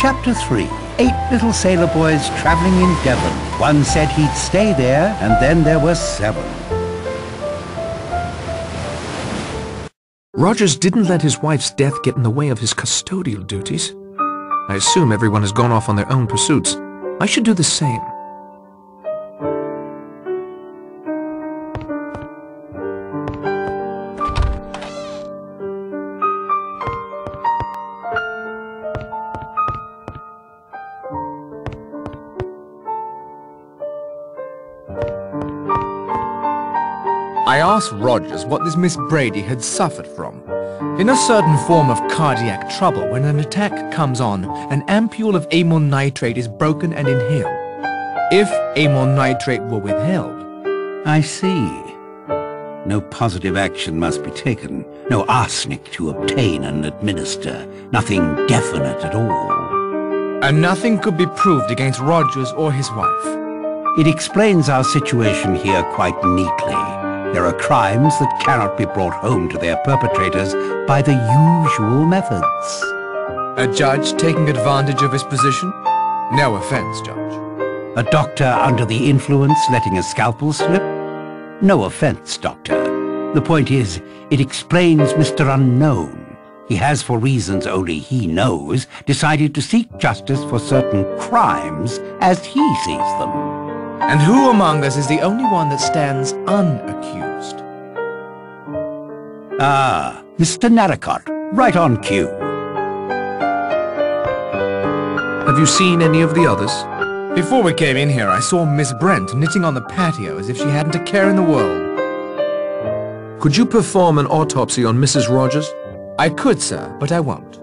Chapter 3. 8 little sailor boys traveling in Devon. One said he'd stay there, and then there were 7. Rogers didn't let his wife's death get in the way of his custodial duties. I assume everyone has gone off on their own pursuits. I should do the same. I asked Rogers what this Miss Brady had suffered from. In a certain form of cardiac trouble, when an attack comes on, an ampule of amyl nitrate is broken and inhaled. If amyl nitrate were withheld... I see. No positive action must be taken. No arsenic to obtain and administer. Nothing definite at all. And nothing could be proved against Rogers or his wife. It explains our situation here quite neatly. There are crimes that cannot be brought home to their perpetrators by the usual methods. A judge taking advantage of his position? No offense, Judge. A doctor under the influence letting a scalpel slip? No offense, Doctor. The point is, it explains Mr. Unknown. He has, for reasons only he knows, decided to seek justice for certain crimes as he sees them. And who among us is the only one that stands unaccused? Ah, Mr. Narracott, right on cue. Have you seen any of the others? Before we came in here, I saw Miss Brent knitting on the patio as if she hadn't a care in the world. Could you perform an autopsy on Mrs. Rogers? I could, sir, but I won't.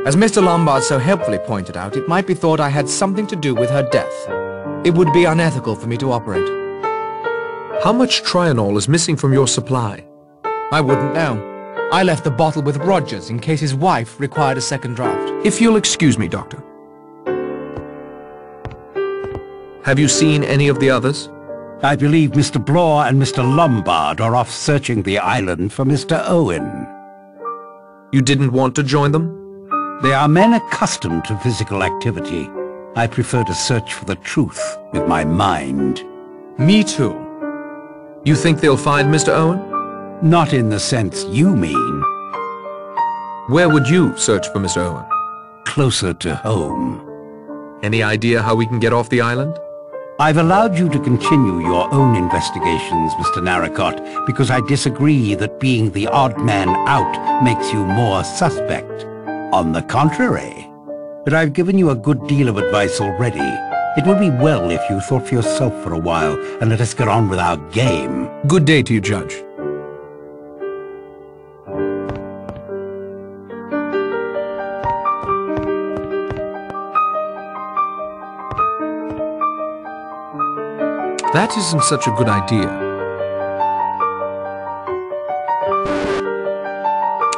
As Mr. Lombard so helpfully pointed out, it might be thought I had something to do with her death. It would be unethical for me to operate. How much Trianol is missing from your supply? I wouldn't know. I left the bottle with Rogers in case his wife required a second draft. If you'll excuse me, Doctor. Have you seen any of the others? I believe Mr. Blore and Mr. Lombard are off searching the island for Mr. Owen. You didn't want to join them? They are men accustomed to physical activity. I prefer to search for the truth with my mind. Me too. You think they'll find Mr. Owen? Not in the sense you mean. Where would you search for Mr. Owen? Closer to home. Any idea how we can get off the island? I've allowed you to continue your own investigations, Mr. Narracott, because I disagree that being the odd man out makes you more suspect. On the contrary. But I've given you a good deal of advice already. It would be well if you thought for yourself for a while and let us get on with our game. Good day to you, Judge. That isn't such a good idea.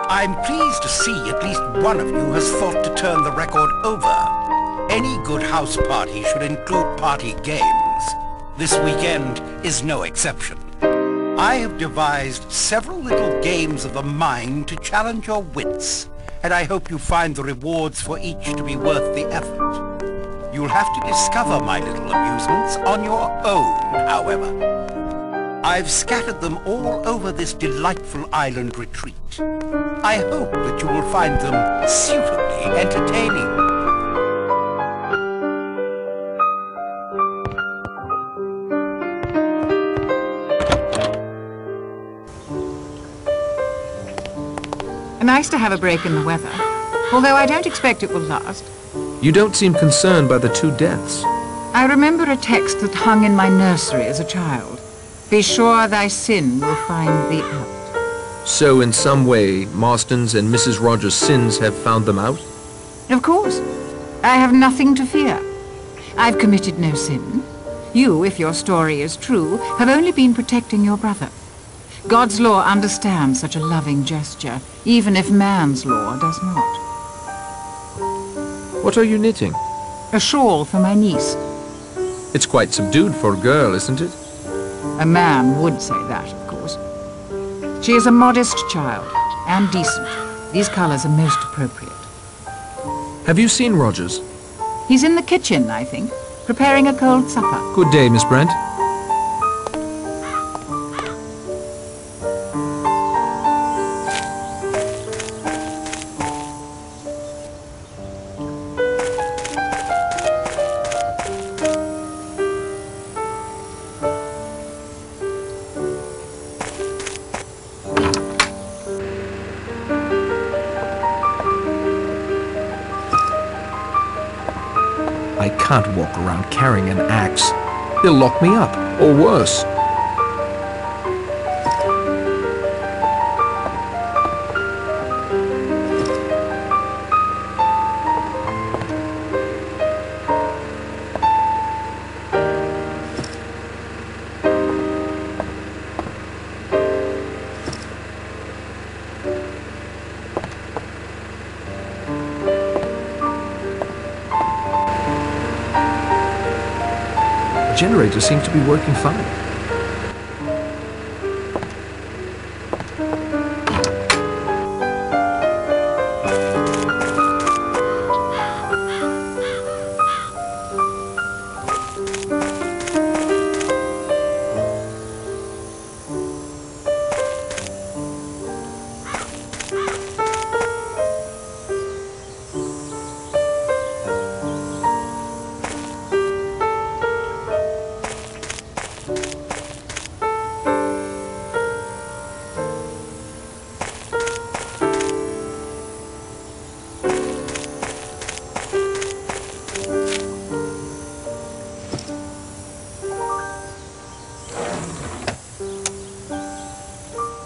I'm pleased to see at least one of you has thought to turn the record over. Any good house party should include party games. This weekend is no exception. I have devised several little games of the mind to challenge your wits, and I hope you find the rewards for each to be worth the effort. You'll have to discover my little amusements on your own, however. I've scattered them all over this delightful island retreat. I hope that you will find them suitably entertaining. Nice to have a break in the weather, although I don't expect it will last. You don't seem concerned by the 2 deaths. I remember a text that hung in my nursery as a child. Be sure thy sin will find thee out. So in some way, Marston's and Mrs. Rogers' sins have found them out? Of course. I have nothing to fear. I've committed no sin. You, if your story is true, have only been protecting your brother. God's law understands such a loving gesture, even if man's law does not. What are you knitting? A shawl for my niece. It's quite subdued for a girl, isn't it? A man would say that, of course. She is a modest child, and decent. These colors are most appropriate. Have you seen Rogers? He's in the kitchen, I think, preparing a cold supper. Good day, Miss Brent. I can't walk around carrying an axe. They'll lock me up, or worse. The generator seems to be working fine.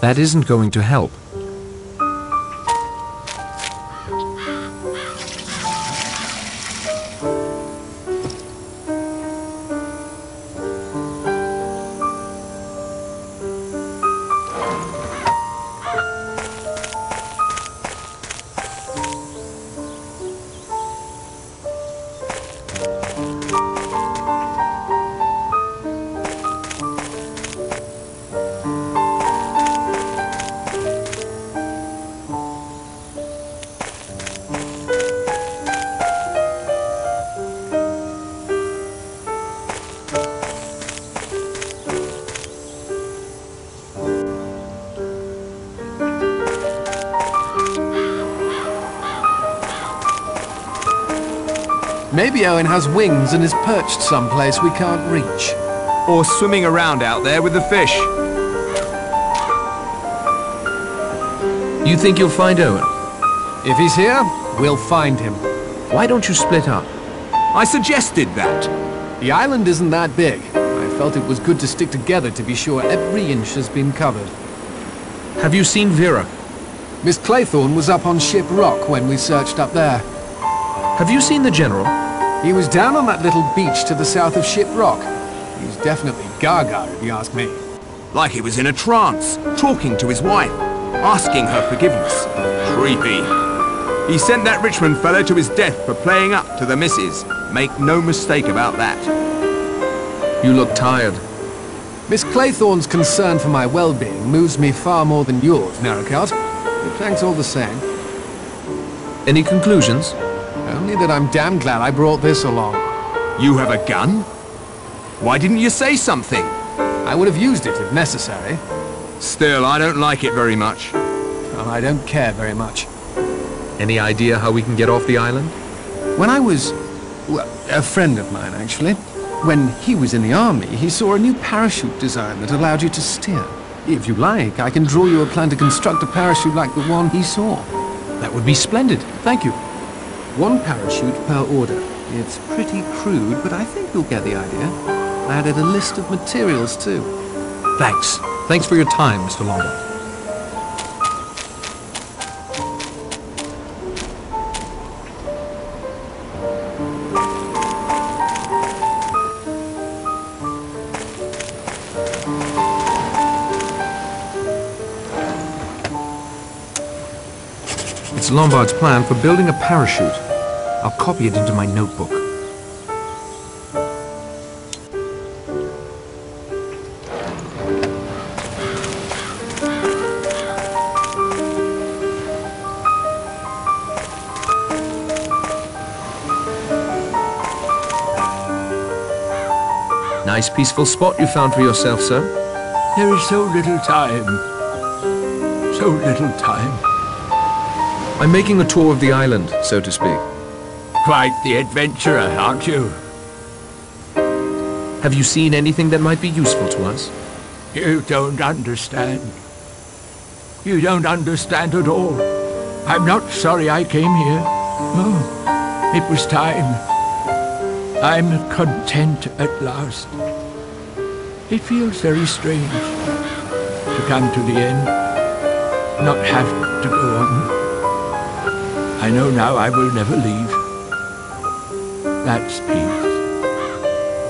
That isn't going to help. Maybe Owen has wings and is perched someplace we can't reach. Or swimming around out there with the fish. You think you'll find Owen? If he's here, we'll find him. Why don't you split up? I suggested that. The island isn't that big. I felt it was good to stick together to be sure every inch has been covered. Have you seen Vera? Miss Claythorne was up on Ship Rock when we searched up there. Have you seen the General? He was down on that little beach to the south of Ship Rock. He's definitely gaga, if you ask me. Like he was in a trance, talking to his wife, asking her forgiveness. Creepy. He sent that Richmond fellow to his death for playing up to the missus. Make no mistake about that. You look tired. Miss Claythorne's concern for my well-being moves me far more than yours, Narrowcart. But thanks all the same. Any conclusions? Only that I'm damn glad I brought this along. You have a gun? Why didn't you say something? I would have used it if necessary. Still, I don't like it very much. Well, I don't care very much. Any idea how we can get off the island? When I was... well, a friend of mine, actually. When he was in the army, he saw a new parachute design that allowed you to steer. If you like, I can draw you a plan to construct a parachute like the one he saw. That would be splendid. Thank you. 1 parachute per order. It's pretty crude, but I think you'll get the idea. I added a list of materials, too. Thanks. Thanks for your time, Mr. Lombard. It's Lombard's plan for building a parachute. I'll copy it into my notebook. Nice peaceful spot you found for yourself, sir. There is so little time. So little time. I'm making a tour of the island, so to speak. Quite the adventurer, aren't you? Have you seen anything that might be useful to us? You don't understand. You don't understand at all. I'm not sorry I came here. No, it was time. I'm content at last. It feels very strange to come to the end, not have to go on. I know now I will never leave. That's peace.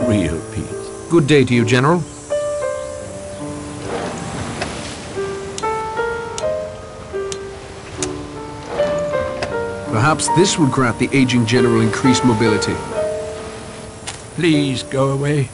Real peace. Good day to you, General. Perhaps this would grant the aging general increased mobility. Please go away.